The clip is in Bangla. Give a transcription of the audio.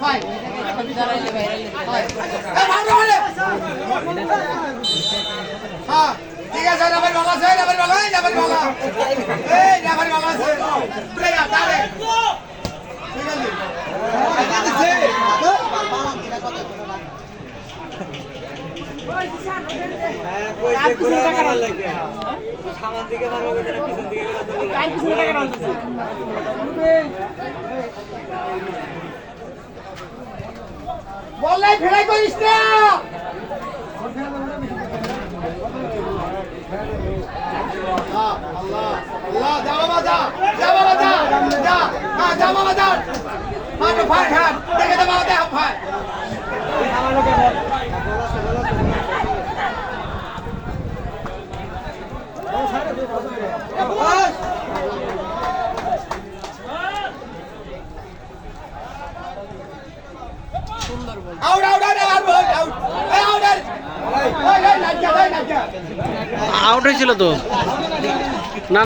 ফাইভ হ্যাঁ ঠিক আছে নাম্বার ভালো আছে নাম্বার ভালো নাম্বার ভালো এই নাম্বার ভালো আছে প্লেয়া তারে ঠিক আছে বললাই ফেলাই করিস না আল্লাহ আল্লাহ যা বাবা যা যা বাবা যা যা হ্যাঁ যা বাবা যা হ্যাঁ তো ফাইট হ্যাঁ দেখে দে বাবা দে fight out out out out out out out হয়েছিল তো না।